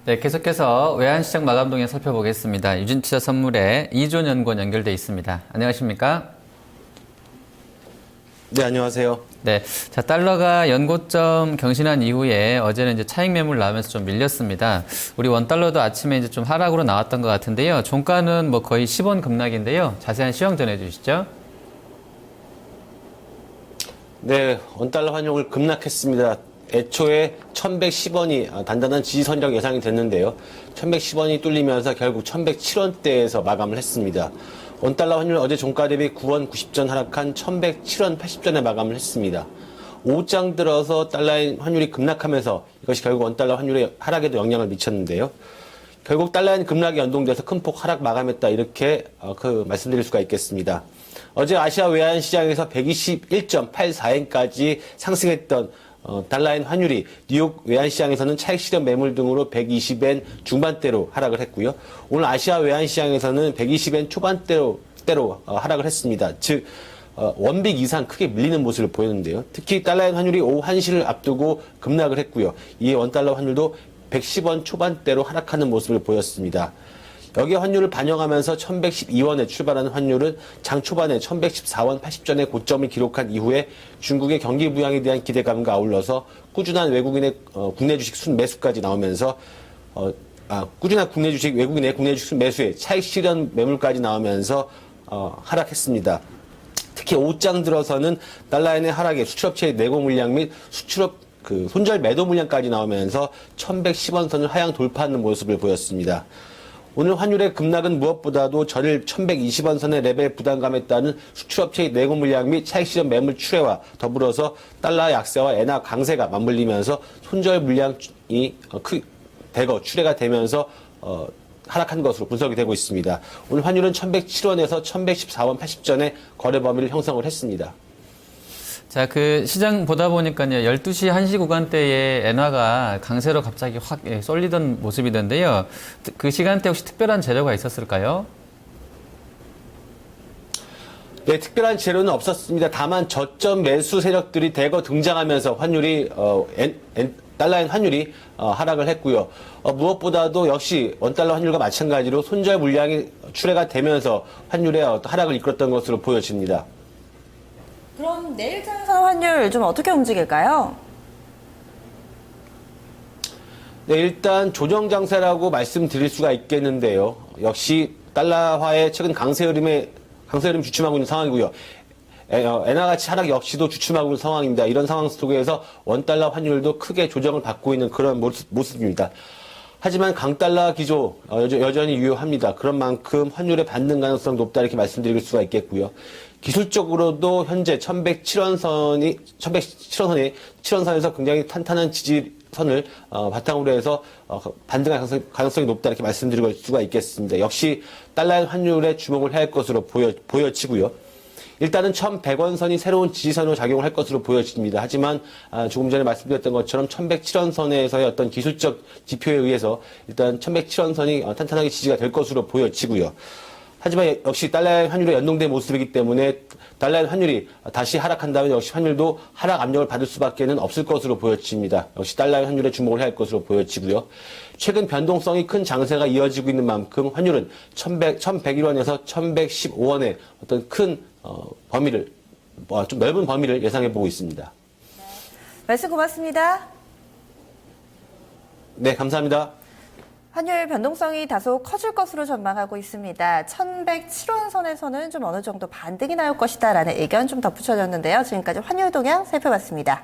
네, 계속해서 외환시장 마감 동향 살펴보겠습니다. 유진투자선물의 이존 연구원 연결돼 있습니다. 안녕하십니까? 네, 안녕하세요. 네, 자 달러가 연고점 경신한 이후에 어제는 이제 차익 매물 나오면서 좀 밀렸습니다. 우리 원달러도 아침에 이제 좀 하락으로 나왔던 것 같은데요. 종가는 뭐 거의 10원 급락인데요. 자세한 시황 전해주시죠. 네, 원달러 환율 급락했습니다. 애초에 1110원이 단단한 지지선이라고 예상이 됐는데요. 1110원이 뚫리면서 결국 1107원대에서 마감을 했습니다. 원달러 환율 어제 종가 대비 9원 90전 하락한 1107원 80전에 마감을 했습니다. 오후장 들어서 달러의 환율이 급락하면서 이것이 결국 원달러 환율의 하락에도 영향을 미쳤는데요. 결국 달러의 급락이 연동돼서 큰 폭 하락 마감했다, 이렇게 말씀드릴 수가 있겠습니다. 어제 아시아 외환 시장에서 121.84엔까지 상승했던 달러엔 환율이 뉴욕 외환시장에서는 차익 실현 매물 등으로 120엔 중반대로 하락을 했고요. 오늘 아시아 외환시장에서는 120엔 초반대로 하락을 했습니다. 즉 원빅 이상 크게 밀리는 모습을 보였는데요. 특히 달러엔 환율이 오후 1시를 앞두고 급락을 했고요. 이에 원달러 환율도 110원 초반대로 하락하는 모습을 보였습니다. 여기에 환율을 반영하면서 1112원에 출발하는 환율은 장 초반에 1114원 80전의 고점을 기록한 이후에 중국의 경기 부양에 대한 기대감과 아울러서 꾸준한 외국인의 국내 주식 순매수까지 나오면서 꾸준한 국내 주식 외국인의 국내 주식 순매수에 차익 실현 매물까지 나오면서 하락했습니다. 특히 오후장 들어서는 달러엔의 하락에 수출업체의 내고 물량 및 수출업 손절 매도 물량까지 나오면서 1110원 선을 하향 돌파하는 모습을 보였습니다. 오늘 환율의 급락은 무엇보다도 전일 1120원 선의 레벨 부담감에 따른 수출업체의 내고 물량 및 차익 실현 매물 출회와 더불어서 달러 약세와 엔화 강세가 맞물리면서 손절 물량이 대거 출회가 되면서 하락한 것으로 분석이 되고 있습니다. 오늘 환율은 1107원에서 1114원 80전의 거래 범위를 형성을 했습니다. 자, 시장 보다 보니까요, 12시, 1시 구간대에 엔화가 강세로 갑자기 확 쏠리던 모습이던데요. 그 시간대 혹시 특별한 재료가 있었을까요? 네, 특별한 재료는 없었습니다. 다만 저점 매수 세력들이 대거 등장하면서 환율이, 달러엔 환율이 하락을 했고요. 무엇보다도 역시 원달러 환율과 마찬가지로 손절 물량이 출회가 되면서 환율의 하락을 이끌었던 것으로 보여집니다. 그럼 내일 장사 환율 좀 어떻게 움직일까요? 네, 일단 조정 장세라고 말씀드릴 수가 있겠는데요. 역시 달러화의 최근 강세 흐름 주춤하고 있는 상황이고요. 엔화 가치 하락 역시도 주춤하고 있는 상황입니다. 이런 상황 속에서 원달러 환율도 크게 조정을 받고 있는 그런 모습입니다. 하지만 강달러 기조 여전히 유효합니다. 그런 만큼 환율의 반등 가능성 높다, 이렇게 말씀드릴 수가 있겠고요. 기술적으로도 현재 1107원선에서 굉장히 탄탄한 지지선을 바탕으로 해서 반등 가능성이 높다, 이렇게 말씀드릴 수가 있겠습니다. 역시 달러의 환율에 주목을 해야 할 것으로 보여지고요. 일단은 1100원 선이 새로운 지지선으로 작용을 할 것으로 보여집니다. 하지만 조금 전에 말씀드렸던 것처럼 1107원 선에서의 어떤 기술적 지표에 의해서 일단 1107원 선이 탄탄하게 지지가 될 것으로 보여지고요. 하지만 역시 달러의 환율에 연동된 모습이기 때문에 달러의 환율이 다시 하락한다면 역시 환율도 하락 압력을 받을 수밖에는 없을 것으로 보여집니다. 역시 달러의 환율에 주목을 해야 할 것으로 보여지고요. 최근 변동성이 큰 장세가 이어지고 있는 만큼 환율은 1101원에서 1115원의 어떤 큰 범위를, 좀 넓은 범위를 예상해 보고 있습니다. 네. 말씀 고맙습니다. 네, 감사합니다. 환율 변동성이 다소 커질 것으로 전망하고 있습니다. 1107원 선에서는 좀 어느 정도 반등이 나올 것이다 라는 의견 좀 덧붙여졌는데요. 지금까지 환율 동향 살펴봤습니다.